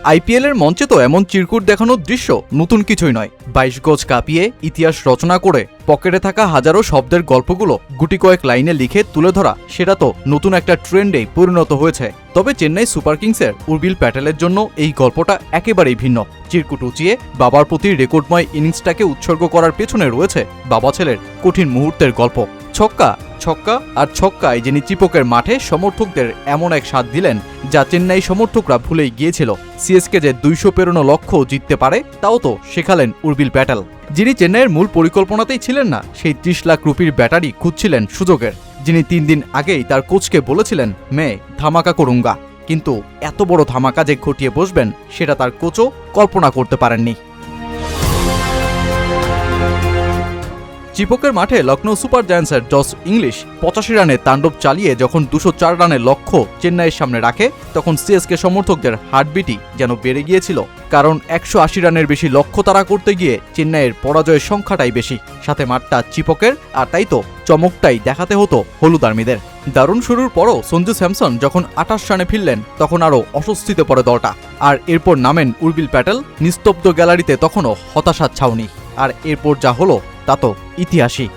আইপিএলের মঞ্চে তো এমন চিরকুট দেখানোর দৃশ্য নতুন কিছুই নয়। ২২ গজ কাঁপিয়ে ইতিহাস রচনা করে পকেটে থাকা হাজারো শব্দের গল্পগুলো গুটি কয়েক লাইনে লিখে তুলে ধরা, সেটা তো নতুন একটা ট্রেন্ডেই পরিণত হয়েছে। তবে চেন্নাই সুপার কিংসের উর্বিল প্যাটেলের জন্য এই গল্পটা একেবারেই ভিন্ন। চিরকুট উঁচিয়ে বাবার প্রতি রেকর্ডময় ইনিংসটাকে উৎসর্গ করার পেছনে রয়েছে বাবা ছেলের কঠিন মুহূর্তের গল্প। ছক্কা ছক্কা আর ছক্কায় যিনি চিপকের মাঠে সমর্থকদের এমন এক স্বাদ দিলেন যা চেন্নাই সমর্থকরা ভুলেই গিয়েছিল। সিএসকে যে ২০০ পেরোনো লক্ষ্য জিততে পারে তাও তো শেখালেন উর্বিল প্যাটেল। যিনি চেন্নাইয়ের মূল পরিকল্পনাতেই ছিলেন না, সেই ৩০ লাখ রুপির ব্যাটারি খুঁজছিলেন সুযোগের। যিনি ৩ দিন আগেই তার কোচকে বলেছিলেন মে ধামাকা করুঙ্গা, কিন্তু এত বড় ধামাকা যে ঘটিয়ে বসবেন সেটা তার কোচও কল্পনা করতে পারেননি। চিপকের মাঠে লখনৌ সুপার জায়ান্টসের জস ইংলিশ ৮৫ রানে তাণ্ডব চালিয়ে যখন ২০৪ রানের লক্ষ্য চেন্নাইয়ের সামনে রাখে, তখন সিএসকে সমর্থকদের হার্টবিটই যেন বেড়ে গিয়েছিল। কারণ ১৮০ রানের বেশি লক্ষ্য তাড়া করতে গিয়ে চেন্নাইয়ের পরাজয়ের সংখ্যাটাই বেশি, সাথে মাঠটা চিপকের, আর তাই তো চমকটাই দেখাতে হতো হলুদ আর্মিদের। দারুণ শুরুর পরও সঞ্জু স্যামসন যখন ২৮ রানে ফিরলেন তখন আরও অস্বস্তিতে পড়ে দলটা। আর এরপর নামেন উর্বিল প্যাটেল। নিস্তব্ধ গ্যালারিতে তখনও হতাশার ছাউনি। আর এরপর যা হলো তা তো ইতিহাসই।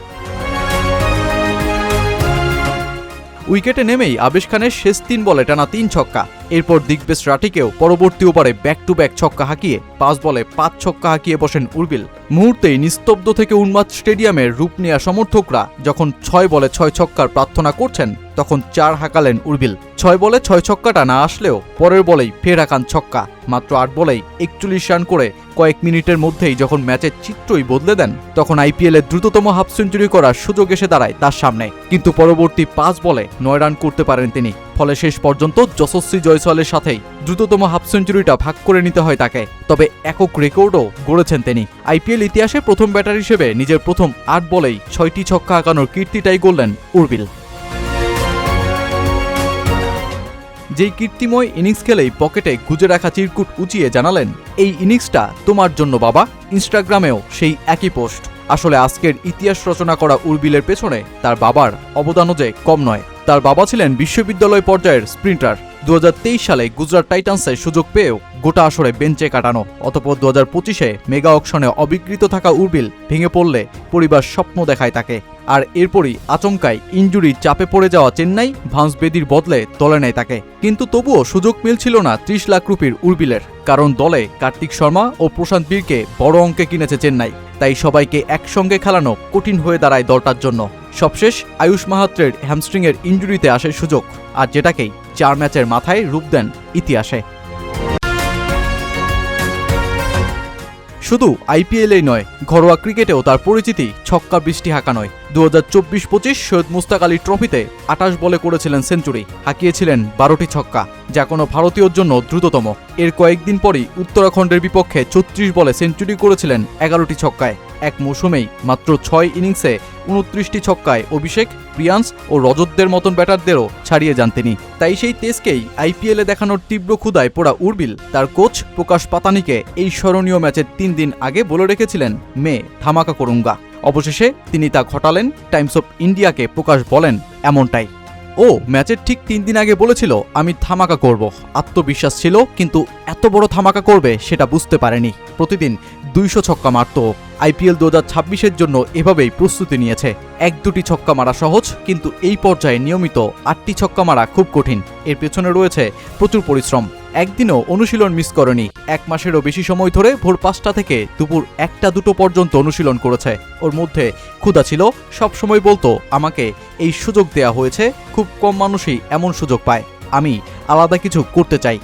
উইকেটে নেমেই আবেশ খানের শেষ ৩ বলে টানা ৩ ছক্কা। এরপর দিগ্বেশ রাঠিকেও পরবর্তী ওভারে ব্যাক টু ব্যাক ছক্কা হাঁকিয়ে ৫ বলে ৫ ছক্কা হাঁকিয়ে বসেন উর্বিল। মুহূর্তেই নিস্তব্ধ থেকে উন্মাদ স্টেডিয়ামের রূপ নেয়া সমর্থকরা যখন ৬ বলে ৬ ছক্কার প্রার্থনা করছেন, তখন ৪ হাঁকালেন উর্বিল। ৬ বলে ৬ ছক্কাটা না আসলেও পরের বলেই ফের হাঁকান ছক্কা। মাত্র ৮ বলেই ৪১ রান করে কয়েক মিনিটের মধ্যেই যখন ম্যাচের চিত্রই বদলে দেন, তখন আইপিএলের দ্রুততম হাফ সেঞ্চুরি করার সুযোগ এসে দাঁড়ায় তার সামনে। কিন্তু পরবর্তী ৫ বলে ৯ রান করতে পারেন তিনি। ফলে শেষ পর্যন্ত যশস্বী জয়সওয়ালের সাথেই দ্রুততম হাফ সেঞ্চুরিটা ভাগ করে নিতে হয় তাকে। তবে একক রেকর্ডও গড়েছেন তিনি। আইপিএল ইতিহাসে প্রথম ব্যাটার হিসেবে নিজের প্রথম ৮ বলেই ৬টি ছক্কা হাঁকানোর কীর্তিটাই গড়লেন উর্বিল। যেই কীর্তিময় ইনিংস খেলেই পকেটে গুজে রাখা চিরকুট উঁচিয়ে জানালেন, এই ইনিংসটা তোমার জন্য বাবা। ইনস্টাগ্রামেও সেই একই পোস্ট। আসলে আজকের ইতিহাস রচনা করা উর্বিলের পেছনে তার বাবার অবদানও যে কম নয়। তার বাবা ছিলেন বিশ্ববিদ্যালয় পর্যায়ের স্প্রিন্টার। ২০২৩ সালে গুজরাট টাইটান্সের সুযোগ পেয়েও গোটা আসরে বেঞ্চে কাটানো। অতঃপর ২০২৫-এ মেগা অকশনে অবিকৃত থাকা উর্বিল ভেঙে পড়লে পরিবার স্বপ্ন দেখায় তাকে। আর এরপরই আচমকায় ইনজুরির চাপে পড়ে যাওয়া চেন্নাই ভান্স বেদির বদলে দলে নেয় তাকে। কিন্তু তবুও সুযোগ মিলছিল না ৩০ লাখ রুপির উর্বিলের, কারণ দলে কার্তিক শর্মা ও প্রশান্ত বীরকে বড় অঙ্কে কিনেছে চেন্নাই। তাই সবাইকে একসঙ্গে খেলানো কঠিন হয়ে দাঁড়ায় দলটার জন্য। সবশেষ আয়ুষ মাহাত্রের হ্যামস্ট্রিংয়ের ইনজুরিতে আসে সুযোগ, আর যেটাকেই ৪ ম্যাচের মাথায় রূপ দেন ইতিহাসে। শুধু আইপিএলেই নয়, ঘরোয়া ক্রিকেটেও তার পরিচিতি ছক্কা বৃষ্টি হাঁকা নয়। ২০২৪-২৫ সৈয়দ মুস্তাক আলী ট্রফিতে ২৮ বলে করেছিলেন সেঞ্চুরি, হাঁকিয়েছিলেন ১২টি ছক্কা, যা কোনো ভারতীয়র জন্য দ্রুততম। এর কয়েকদিন পরই উত্তরাখণ্ডের বিপক্ষে ৩৬ বলে সেঞ্চুরি করেছিলেন ১১টি ছক্কায়। এক মৌসুমেই মাত্র ৬ ইনিংসে ২৯টি ছক্কায় অভিষেক, প্রিয়ান্স ও রজতদের মতন ব্যাটারদেরও ছাড়িয়ে যান তিনি। তাই সেই তেজকেই আইপিএলে দেখানোর তীব্র ক্ষুধায় পোড়া উর্বিল তার কোচ প্রকাশ পাতানিকে এই স্মরণীয় ম্যাচের ৩ দিন আগে বলে রেখেছিলেন মে ধামাকা করুঙ্গা। অবশেষে তিনি তা ঘটালেন। টাইমস অফ ইন্ডিয়াকে প্রকাশ বলেন এমনটাই। ও ম্যাচের ঠিক ৩ দিন আগে বলেছিল আমি ধামাকা করব। আত্মবিশ্বাস ছিল, কিন্তু এত বড় ধামাকা করবে সেটা বুঝতে পারেনি। প্রতিদিন ২০০ ছক্কা মারত। আইপিএল ২০২৬-এর জন্য এভাবেই প্রস্তুতি নিয়েছে। ১-২টি ছক্কা মারা সহজ, কিন্তু এই পর্যায়ে নিয়মিত ৮টি ছক্কা মারা খুব কঠিন। এর পেছনে রয়েছে প্রচুর পরিশ্রম। একদিনও অনুশীলন মিস করেনি। ১ মাসেরও বেশি সময় ধরে ভোর ৫টা থেকে দুপুর ১টা-২টো পর্যন্ত অনুশীলন করেছে। ওর মধ্যে ক্ষুধা ছিল। সব সময় বলতো আমাকে এই সুযোগ দেয়া হয়েছে, খুব কম মানুষই এমন সুযোগ পায়। আমি আলাদা কিছু করতে চাই।